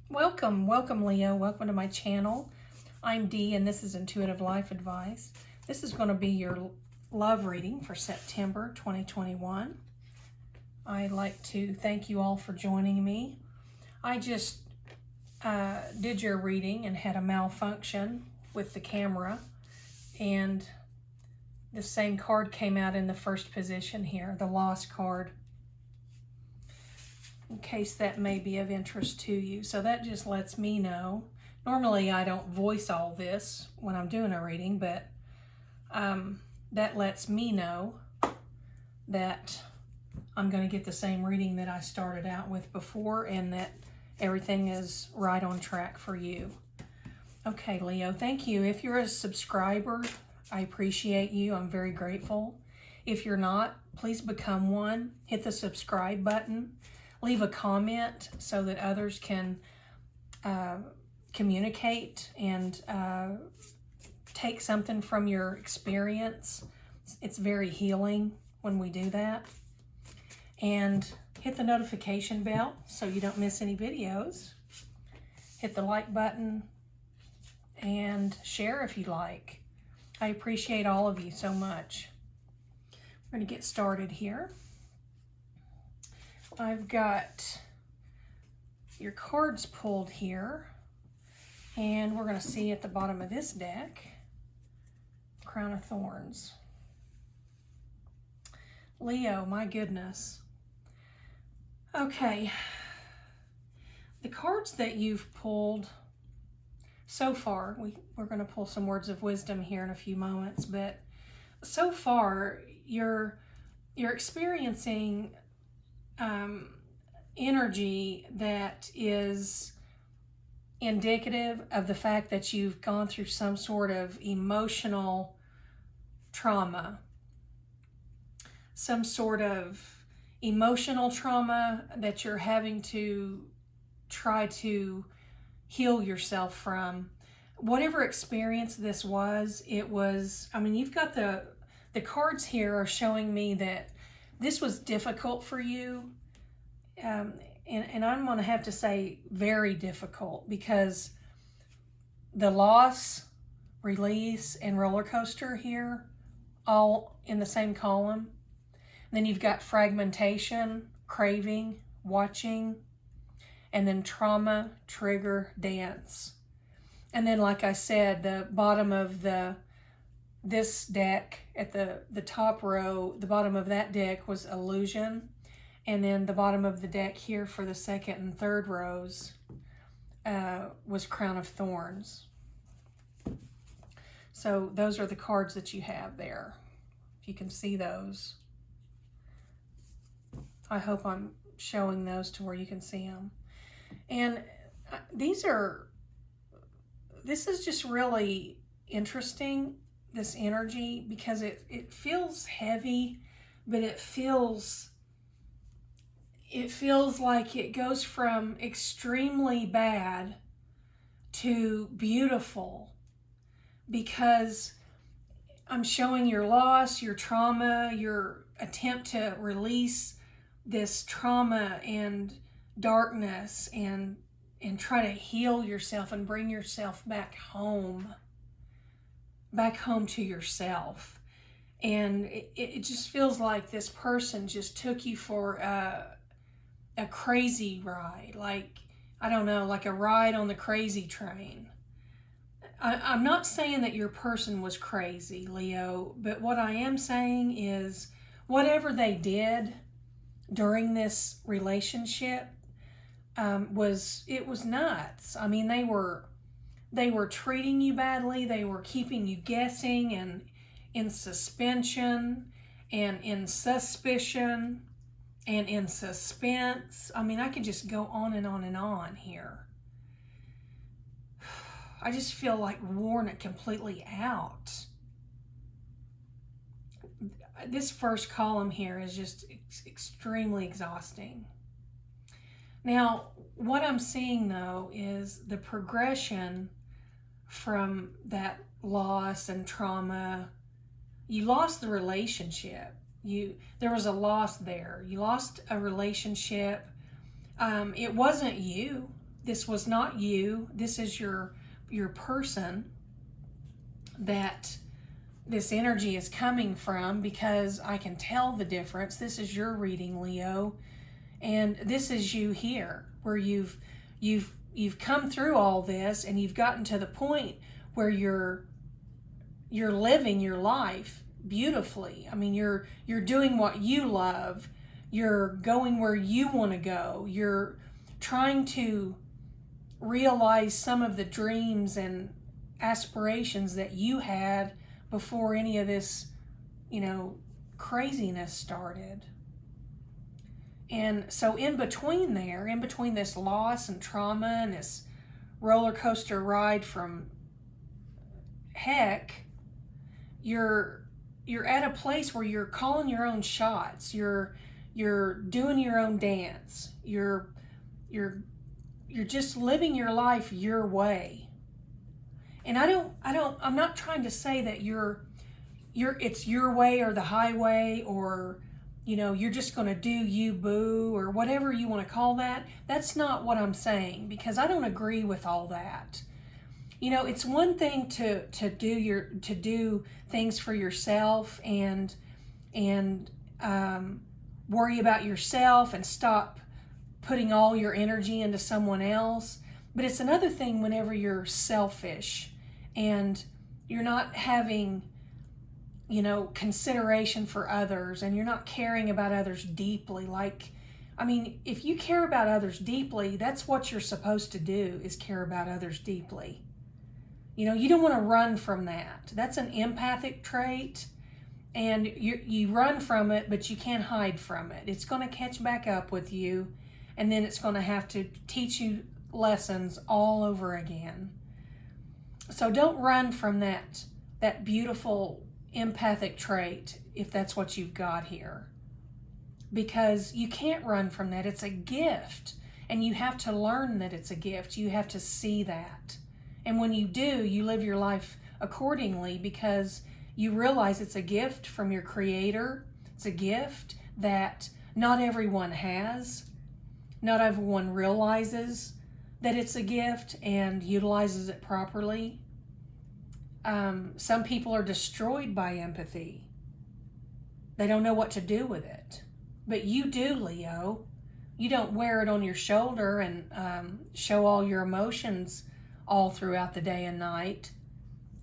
Welcome Leo. Welcome to my channel. I'm Dee and this is Intuitive Life Advice. This is going to be your love reading for September 2021. I'd like to thank you all for joining me. I just did your reading and had a malfunction with the camera, and the same card came out in the first position here, the Lost card, in case that may be of interest to you. So that just lets me know. Normally I don't voice all this when I'm doing a reading, but that lets me know that I'm going to get the same reading that I started out with before, and that everything is right on track for you. Okay, Leo, thank you. If you're a subscriber, I appreciate you. I'm very grateful. If you're not, please become one. Hit the subscribe button. Leave a comment so that others can communicate and take something from your experience. It's very healing when we do that. And hit the notification bell so you don't miss any videos. Hit the like button and share if you like. I appreciate all of you so much. We're going to get started here. I've got your cards pulled here, and we're going to see at the bottom of this deck, Crown of Thorns. Leo, my goodness. Okay, the cards that you've pulled so far, we're going to pull some words of wisdom here in a few moments, but so far you're experiencing energy that is indicative of the fact that you've gone through some sort of emotional trauma, some sort of emotional trauma that you're having to try to heal yourself from. Whatever experience this was, I mean, you've got the cards here are showing me that this was difficult for you, and I'm going to have to say very difficult, because the loss, release, and roller coaster here, all in the same column. And then you've got fragmentation, craving, watching, and then trauma, trigger, dance. And then, like I said, the bottom of this deck, at the top row, the bottom of that deck was illusion. And then the bottom of the deck here for the second and third rows was Crown of Thorns. So those are the cards that you have there. If you can see those. I hope I'm showing those to where you can see them. And this is just really interesting, this energy, because it feels heavy, but it feels like it goes from extremely bad to beautiful, because I'm showing your loss, your trauma, your attempt to release this trauma and darkness and try to heal yourself and bring yourself back home to yourself. And it just feels like this person just took you for a crazy ride, like, I don't know, like a ride on the crazy train. I'm not saying that your person was crazy, Leo, but what I am saying is whatever they did during this relationship was nuts. I mean, they were treating you badly. They were keeping you guessing and in suspension and in suspicion and in suspense. I mean, I could just go on and on and on here. I just feel like worn it completely out. This first column here is just extremely exhausting. Now, what I'm seeing though is the progression from that loss and trauma. You lost the relationship. There was a loss there. You lost a relationship. It wasn't you. this was not you. This is your person that this energy is coming from, because I can tell the difference. This is your reading, Leo, and this is you here, where you've come through all this, and you've gotten to the point where you're living your life beautifully. I mean, you're doing what you love. You're going where you want to go. You're trying to realize some of the dreams and aspirations that you had before any of this, craziness started. And so in between this loss and trauma and this roller coaster ride from heck, you're at a place where you're calling your own shots. You're doing your own dance. You're just living your life your way. And I'm not trying to say that it's your way or the highway, or, you're just going to do you, boo, or whatever you want to call that. That's not what I'm saying, because I don't agree with all that. It's one thing to do things for yourself and worry about yourself and stop putting all your energy into someone else. But it's another thing whenever you're selfish and you're not having, consideration for others, and you're not caring about others deeply. If you care about others deeply, that's what you're supposed to do, is care about others deeply. You don't want to run from that. That's an empathic trait, and you run from it, but you can't hide from it. It's going to catch back up with you, and then it's going to have to teach you lessons all over again. So don't run from that beautiful empathic trait, if that's what you've got here, because you can't run from that. It's a gift, and you have to learn that it's a gift. You have to see that. And when you do, you live your life accordingly, because you realize it's a gift from your Creator. It's a gift that not everyone has. Not everyone realizes that it's a gift and utilizes it properly. Some people are destroyed by empathy. They don't know what to do with it. But you do, Leo. You don't wear it on your shoulder and show all your emotions all throughout the day and night.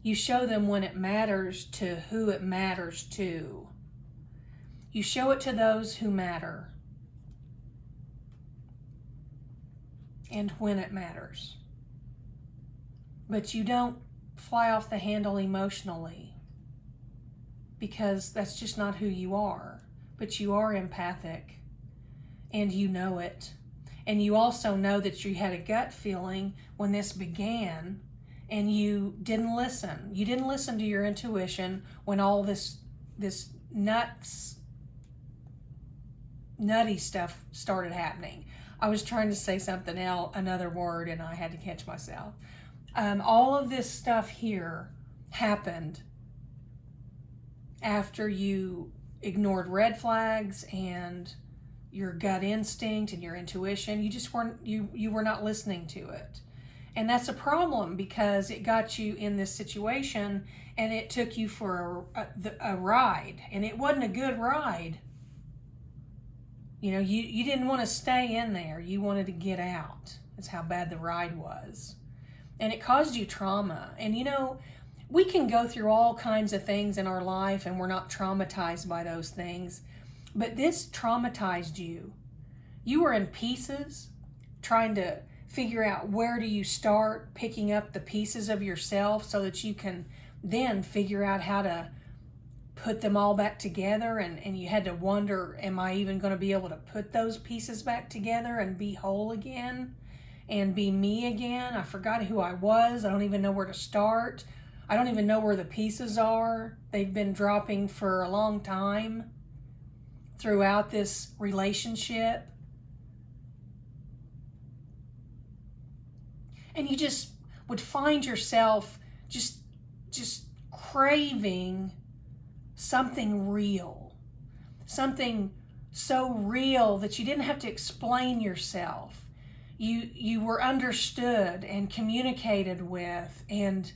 You show them when it matters to who it matters to. You show it to those who matter. And when it matters. But you don't fly off the handle emotionally, because that's just not who you are. But you are empathic, and you know it. And you also know that you had a gut feeling when this began, and you didn't listen. You didn't listen to your intuition when all this nutty stuff started happening. I was trying to say something else, another word, and I had to catch myself. All of this stuff here happened after you ignored red flags and your gut instinct and your intuition. You just weren't, you were not listening to it. And that's a problem, because it got you in this situation, and it took you for a ride, and it wasn't a good ride. You didn't want to stay in there. You wanted to get out. That's how bad the ride was. And it caused you trauma. And we can go through all kinds of things in our life, and we're not traumatized by those things. But this traumatized you. You were in pieces, trying to figure out where do you start picking up the pieces of yourself so that you can then figure out how to put them all back together, and you had to wonder, am I even going to be able to put those pieces back together and be whole again and be me again? I forgot who I was. I don't even know where to start. I don't even know where the pieces are. They've been dropping for a long time throughout this relationship. And you just would find yourself just craving something real, something so real that you didn't have to explain yourself. you were understood and communicated with and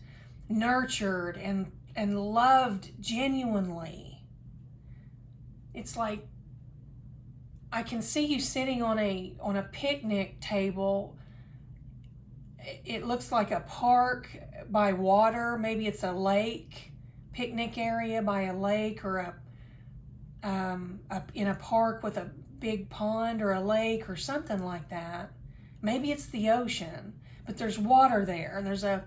nurtured and loved genuinely. It's like I can see you sitting on a picnic table. It looks like a park by water. Maybe it's a lake, picnic area by a lake, or in a park with a big pond or a lake or something like that. Maybe it's the ocean, but there's water there, and there's a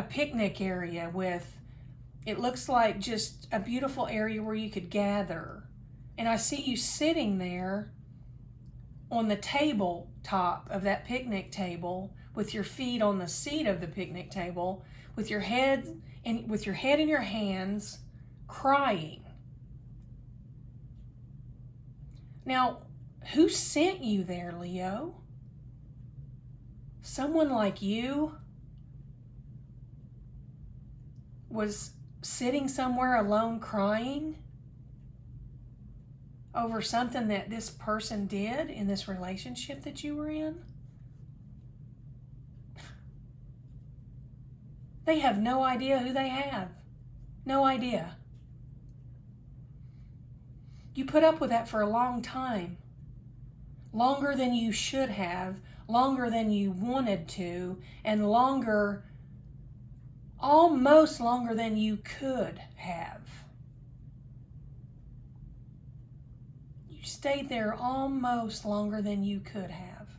picnic area with, it looks like just a beautiful area where you could gather. And I see you sitting there on the table top of that picnic table with your feet on the seat of the picnic table, with your head in your hands, crying. Now, who sent you there, Leo? Someone like you was sitting somewhere alone crying over something that this person did in this relationship that you were in? They have no idea who they have. No idea. You put up with that for a long time. Longer than you should have, longer than you wanted to, and almost longer than you could have. You stayed there almost longer than you could have.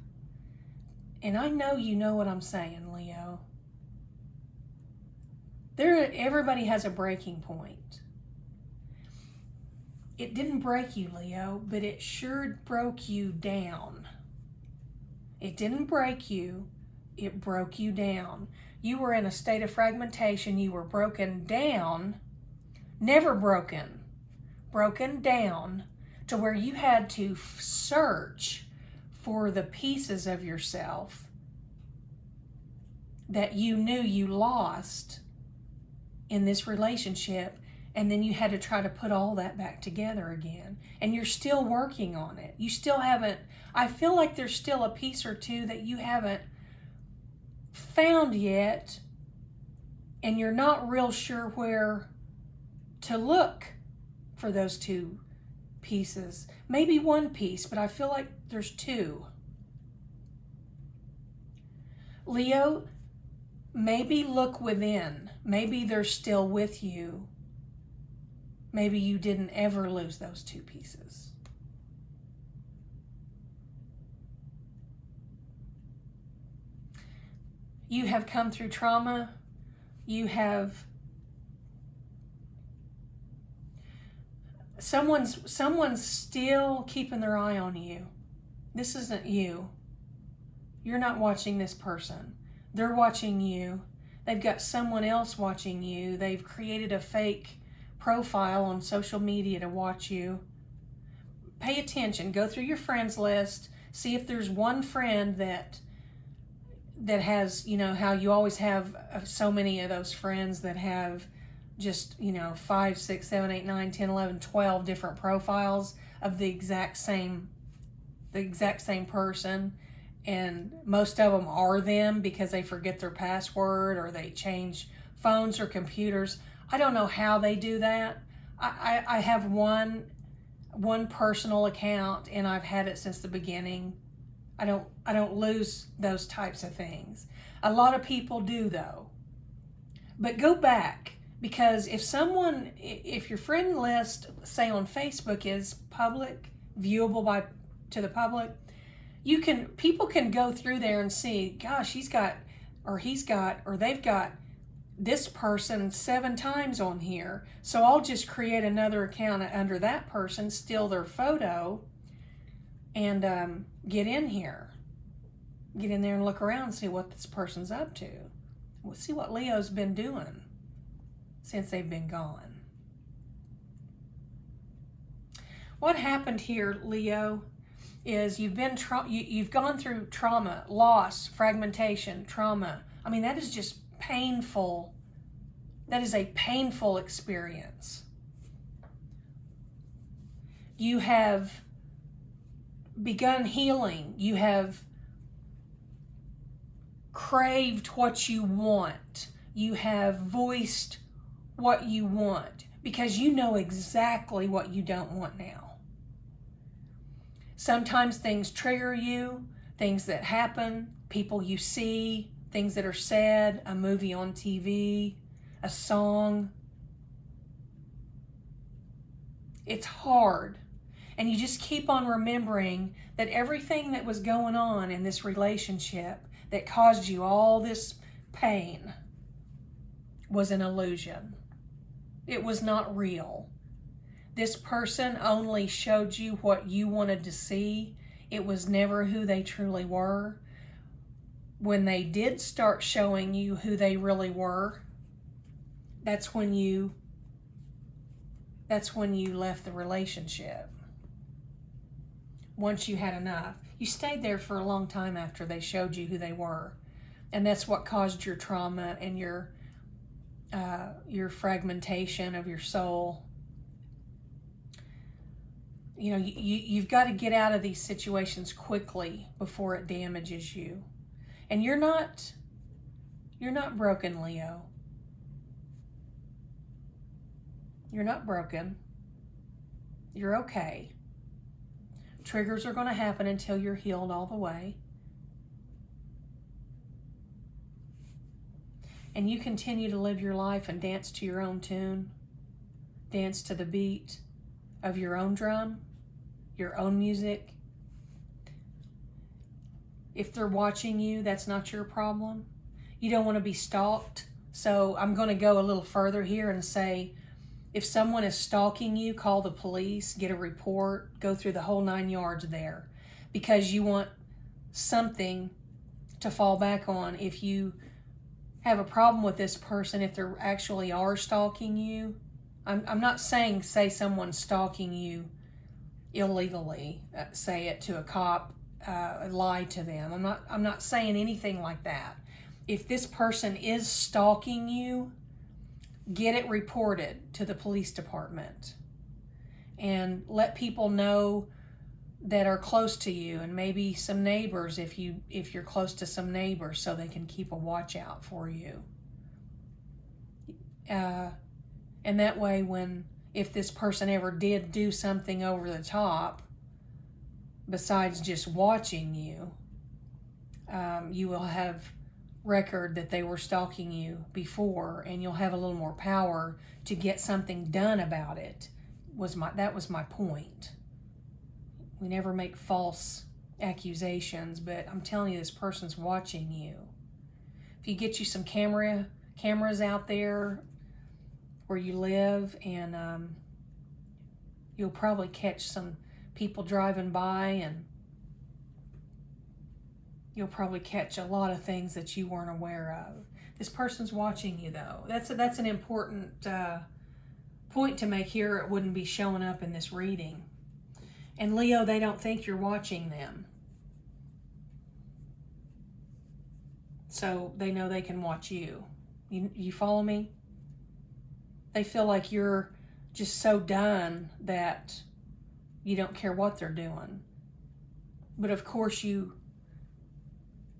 And I know you know what I'm saying, Leo. Everybody has a breaking point. It didn't break you, Leo, but it sure broke you down. It didn't break you, it broke you down. You were in a state of fragmentation. You were broken down, never broken down to where you had to search for the pieces of yourself that you knew you lost in this relationship, and then you had to try to put all that back together again. And you're still working on it. You still haven't, I feel like there's still a piece or two that you haven't found yet, and you're not real sure where to look for those two pieces. Maybe one piece, but I feel like there's two. Leo, maybe look within. Maybe they're still with you. Maybe you didn't ever lose those two pieces. You have come through trauma. You have someone's still keeping their eye on you. This isn't you. You're not watching this person. They're watching you. They've got someone else watching you. They've created a fake profile on social media to watch you. Pay attention. Go through your friends list. See if there's one friend that has, you know, how you always have so many of those friends that have just, 5, 6, 7, 8, 9, 10, 11, 12 different profiles of the exact same person. And most of them are them because they forget their password or they change phones or computers. I don't know how they do that. I have one personal account, and I've had it since the beginning. I don't lose those types of things. A lot of people do, though. But go back, because if your friend list, say on Facebook, is public, viewable to the public, people can go through there and see, gosh, they've got this person 7 times on here. So I'll just create another account under that person, steal their photo, and get in here. Get in there and look around and see what this person's up to. We'll see what Leo's been doing since they've been gone. What happened here, Leo, is you've gone through trauma, loss, fragmentation, trauma. I mean, that is just painful. That is a painful experience. You have begun healing. You have craved what you want. You have voiced what you want because you know exactly what you don't want now. Sometimes things trigger you, things that happen, people you see, things that are said, a movie on TV, a song. It's hard. And you just keep on remembering that everything that was going on in this relationship that caused you all this pain was an illusion. It was not real. This person only showed you what you wanted to see. It was never who they truly were. When they did start showing you who they really were, that's when you left the relationship. Once you had enough. You stayed there for a long time after they showed you who they were. And that's what caused your trauma and your fragmentation of your soul. You know, you've got to get out of these situations quickly before it damages you. And you're not broken, Leo. You're not broken. You're okay. Triggers are going to happen until you're healed all the way. And you continue to live your life and dance to your own tune. Dance to the beat of your own drum, your own music. If they're watching you, that's not your problem. You don't want to be stalked. So I'm going to go a little further here and say, if someone is stalking you, call the police, get a report, go through the whole 9 yards there. Because you want something to fall back on. If you have a problem with this person, if they actually are stalking you, I'm not saying say someone's stalking you illegally, say it to a cop, lie to them. I'm not saying anything like that. If this person is stalking you, get it reported to the police department and let people know that are close to you, and maybe some neighbors if you're close to some neighbors, so they can keep a watch out for you. And that way, if this person ever did do something over the top, besides just watching you, you will have record that they were stalking you before, and you'll have a little more power to get something done about it. That was my point. We never make false accusations, but I'm telling you, this person's watching you. If you get you some cameras out there where you live, and you'll probably catch some people driving by, and you'll probably catch a lot of things that you weren't aware of. This person's watching you, though. That's an important point to make here. It wouldn't be showing up in this reading. And Leo, they don't think you're watching them. So they know they can watch you. You follow me? They feel like you're just so done that you don't care what they're doing. But of course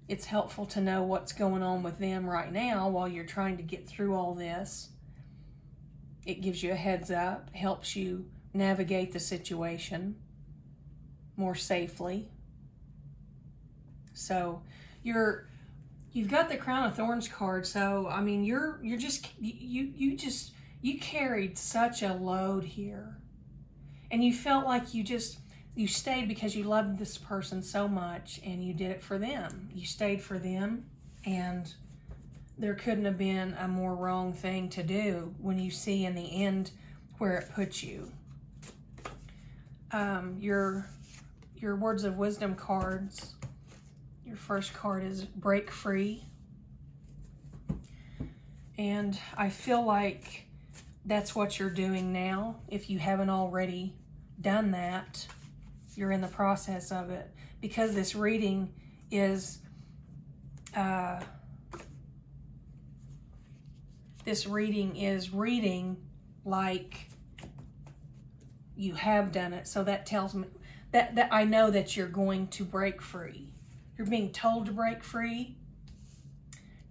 it's helpful to know what's going on with them right now while you're trying to get through all this. It gives you a heads up, helps you navigate the situation more safely. So you've got the Crown of Thorns card. So I mean, you carried such a load here, and you felt like you stayed because you loved this person so much, and you did it for them. You stayed for them, and there couldn't have been a more wrong thing to do when you see in the end where it puts you. Your words of wisdom cards, your first card is break free. And I feel like that's what you're doing now. If you haven't already done that, you're in the process of it, because this reading is reading like you have done it. So that tells me that I know that you're going to break free. You're being told to break free,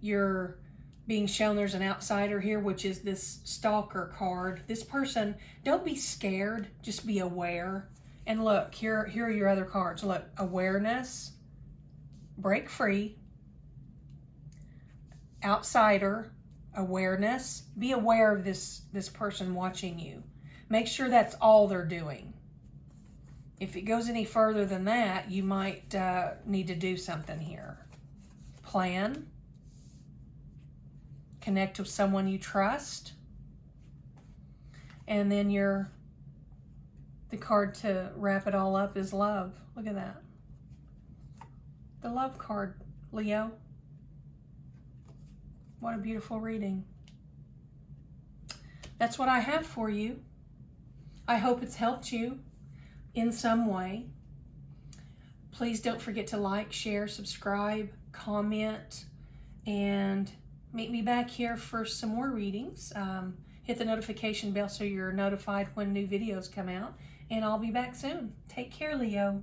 you're being shown there's an outsider here, which is this stalker card. This person, don't be scared, just be aware. And look, here are your other cards. Look, awareness, break free, outsider, awareness. Be aware of this person watching you. Make sure that's all they're doing. If it goes any further than that, you might need to do something here. Plan. Connect with someone you trust. And then the card to wrap it all up is love. Look at that. The love card, Leo. What a beautiful reading. That's what I have for you. I hope it's helped you in some way. Please don't forget to like, share, subscribe, comment, and meet me back here for some more readings. Hit the notification bell so you're notified when new videos come out, and I'll be back soon. Take care, Leo.